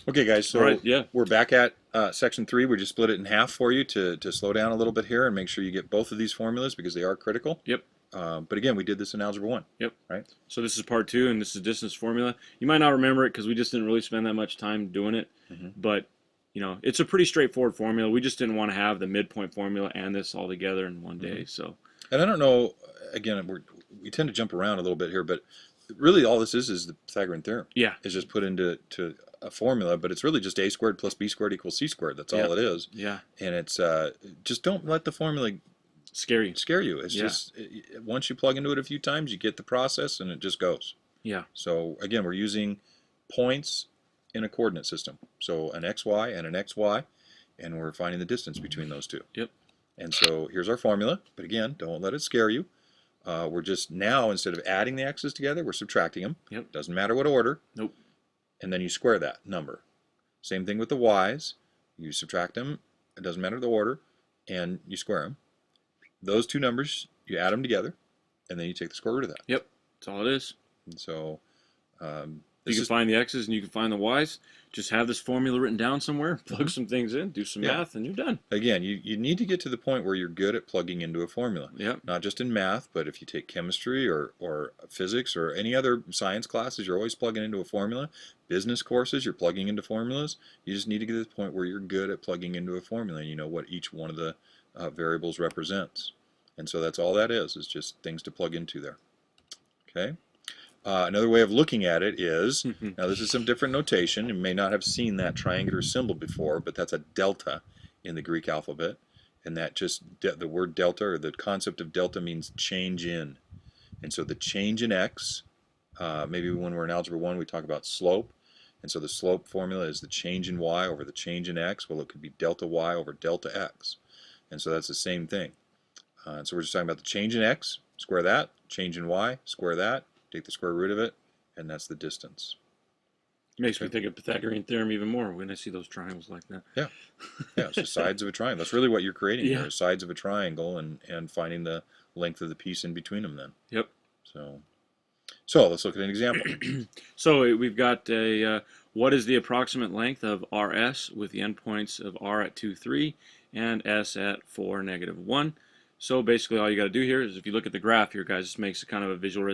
Okay, guys, All right, so yeah. we're back at section 3. We just split it in half for you to slow down a little bit here and make sure you get both of these formulas because they are critical. Yep, But again, we did this in Algebra 1, yep. right? So this is part 2, and this is distance formula. You might not remember it because we just didn't really spend that much time doing it, Hmm. but it's a pretty straightforward formula. We just didn't want to have the midpoint formula and this all together in one Hmm. day. So And I don't know, again, we tend to jump around a little bit here, but really all this is the Pythagorean theorem. yeah, It's just put into a formula, but it's really just a squared plus b squared equals c squared. That's yeah, all it is. yeah. And it's just don't let the formula Scary. scare you. It's Yeah, just once you plug into it a few times, you get the process and it just goes. yeah. So again, we're using points in a coordinate system. So an xy and an xy, and we're finding the distance between those two. Yep, And so here's our formula, but again, don't let it scare you. We're just now, instead of adding the x's together, we're subtracting them. yep. Doesn't matter what order. Nope. And then you square that number. Same thing with the y's. You subtract them, it doesn't matter the order, and you square them. Those two numbers, you add them together, and then you take the square root of that. Yep. That's all it is. And so You this can is, find the x's and you can find the y's. Just have this formula written down somewhere, plug some things in, do some yeah. math, and you're done. Again, you need to get to the point where you're good at plugging into a formula. Yep. Not just in math, but if you take chemistry or physics or any other science classes, you're always plugging into a formula. Business courses, you're plugging into formulas. You just need to get to the point where you're good at plugging into a formula and you know what each one of the variables represents. And so that's all that is just things to plug into there. Okay? Another way of looking at it is, now this is some different notation. You may not have seen that triangular symbol before, but that's a delta in the Greek alphabet. And that just, the word delta, or the concept of delta, means change in. And so the change in x, maybe when we're in Algebra 1 we talk about slope. And so the slope formula is the change in y over the change in x. Well, it could be delta y over delta x. And so that's the same thing. And so we're just talking about the change in x, square that, change in y, square that, take the square root of it, and that's the distance. Makes me think of Pythagorean theorem even more when I see those triangles like that. Yeah, yeah, it's the sides of a triangle. That's really what you're creating Yeah. here, sides of a triangle, and finding the length of the piece in between them then. Yep. So let's look at an example. So we've got what is the approximate length of RS with the endpoints of R at 2, 3 and S at 4, -1. So basically all you got to do here is if you look at the graph here, guys, this makes a kind of a visual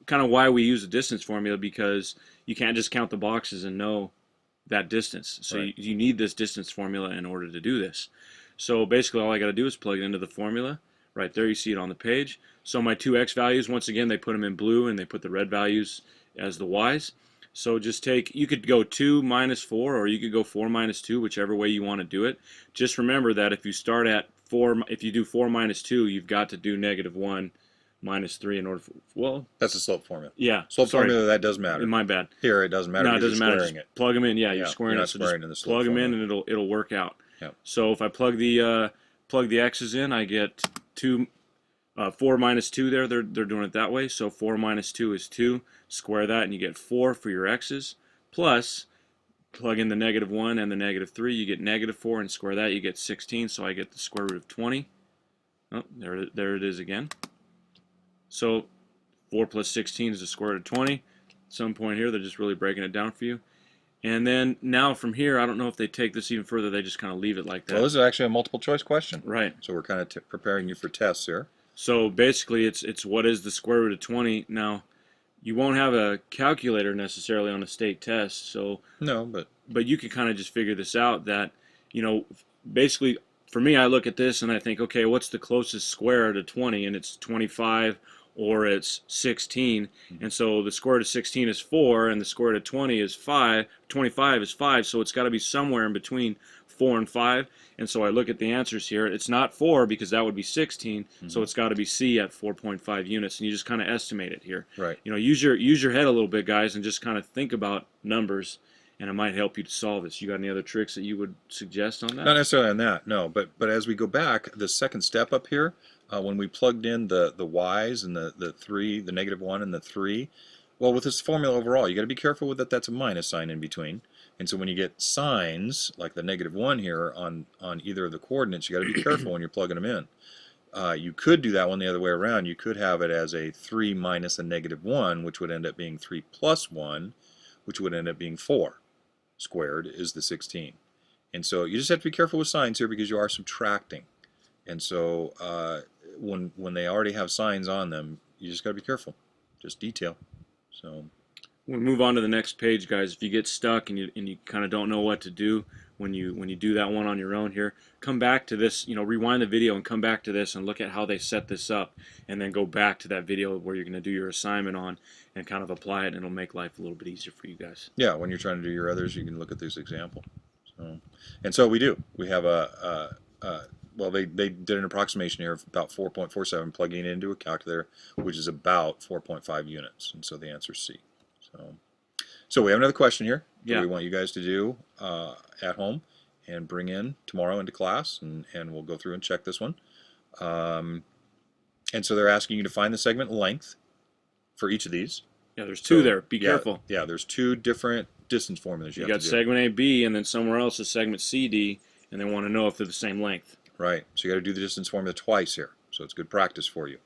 kind of why we use the distance formula, because you can't just count the boxes and know that distance. So Right. you need this distance formula in order to do this. So basically all I got to do is plug it into the formula. Right there you see it on the page. So my two x values, once again, they put them in blue and they put the red values as the y's. So just you could go 2 minus 4, or you could go 4 minus 2, whichever way you want to do it. Just remember that if you start at 4, if you do 4 minus 2, you've got to do -1 minus 3 in order for, well, That's the slope formula. yeah, Slope sorry, formula, that does matter. my bad. Here it doesn't matter No, it because doesn't you're matter. squaring Just it. plug them in. Yeah, you're Yeah, squaring you're it. not So squaring just in the slope plug them in formula. and it'll work out. Yep. So if I plug the x's in, I get 4 minus 2 there. They're doing it that way. So 4 minus 2 is 2. Square that and you get 4 for your x's. Plus, plug in the -1 and the -3. You get -4, and square that. You get 16. So I get the square root of 20. Oh, there it is again. So 4 plus 16 is the square root of 20. At some point here, they're just really breaking it down for you. And then now from here, I don't know if they take this even further. They just kind of leave it like that. Well, this is actually a multiple choice question. Right. So we're kind of preparing you for tests here. So basically, it's what is the square root of 20? Now, you won't have a calculator necessarily on a state test, so No, but you can kind of just figure this out that, basically for me, I look at this and I think, okay, what's the closest square to 20? And it's 25 or it's 16. And so the square root of 16 is 4 and the square root of 20 is 5. 25 is 5, so it's got to be somewhere in between 4 and 5. And so I look at the answers here. It's not 4 because that would be 16, so it's got to be C at 4.5 units, and you just kind of estimate it here. right. Use your head a little bit, guys, and just kind of think about numbers, and it might help you to solve this. You got any other tricks that you would suggest on that? Not necessarily on that, no. But as we go back, the second step up here, when we plugged in the y's and the 3, the -1 and the 3, well, with this formula overall, you got to be careful with that. That's a minus sign in between. And so when you get signs like the -1 here on either of the coordinates, you got to be careful when you're plugging them in. You could do that one the other way around. You could have it as a 3 minus a -1, which would end up being 3 plus 1, which would end up being 4. squared is the 16. And so you just have to be careful with signs here because you are subtracting. And so when they already have signs on them, you just got to be careful. Just detail. So We'll move on to the next page, guys. If you get stuck and you kind of don't know what to do when you do that one on your own here, come back to this, rewind the video and come back to this and look at how they set this up, and then go back to that video where you're going to do your assignment on and kind of apply it, and it'll make life a little bit easier for you guys. yeah, when you're trying to do your others, you can look at this example. So we do. We have well, they did an approximation here of about 4.47, plugging it into a calculator, which is about 4.5 units, and so the answer is C. So we have another question here that we want you guys to do at home and bring in tomorrow into class, and we'll go through and check this one. And so they're asking you to find the segment length for each of these. Yeah, there's two there. Be careful. Yeah, there's two different distance formulas you have got to do. segment AB, and then somewhere else is segment CD, and they want to know if they're the same length. Right. So you got to do the distance formula twice here. So it's good practice for you.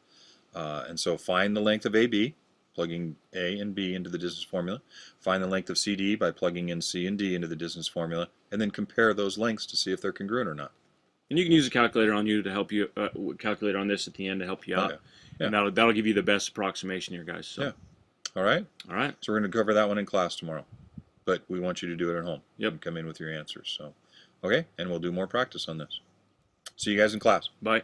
And so find the length of AB, plugging A and B into the distance formula. Find the length of CD by plugging in C and D into the distance formula, and then compare those lengths to see if they're congruent or not. And you can use a calculator on you to help you calculate on this at the end to help you out. Yeah. And that'll give you the best approximation here, guys. So. Yeah. All right. All right. So we're going to cover that one in class tomorrow, but we want you to do it at home. Yep. And come in with your answers. So, okay, and we'll do more practice on this. See you guys in class. Bye.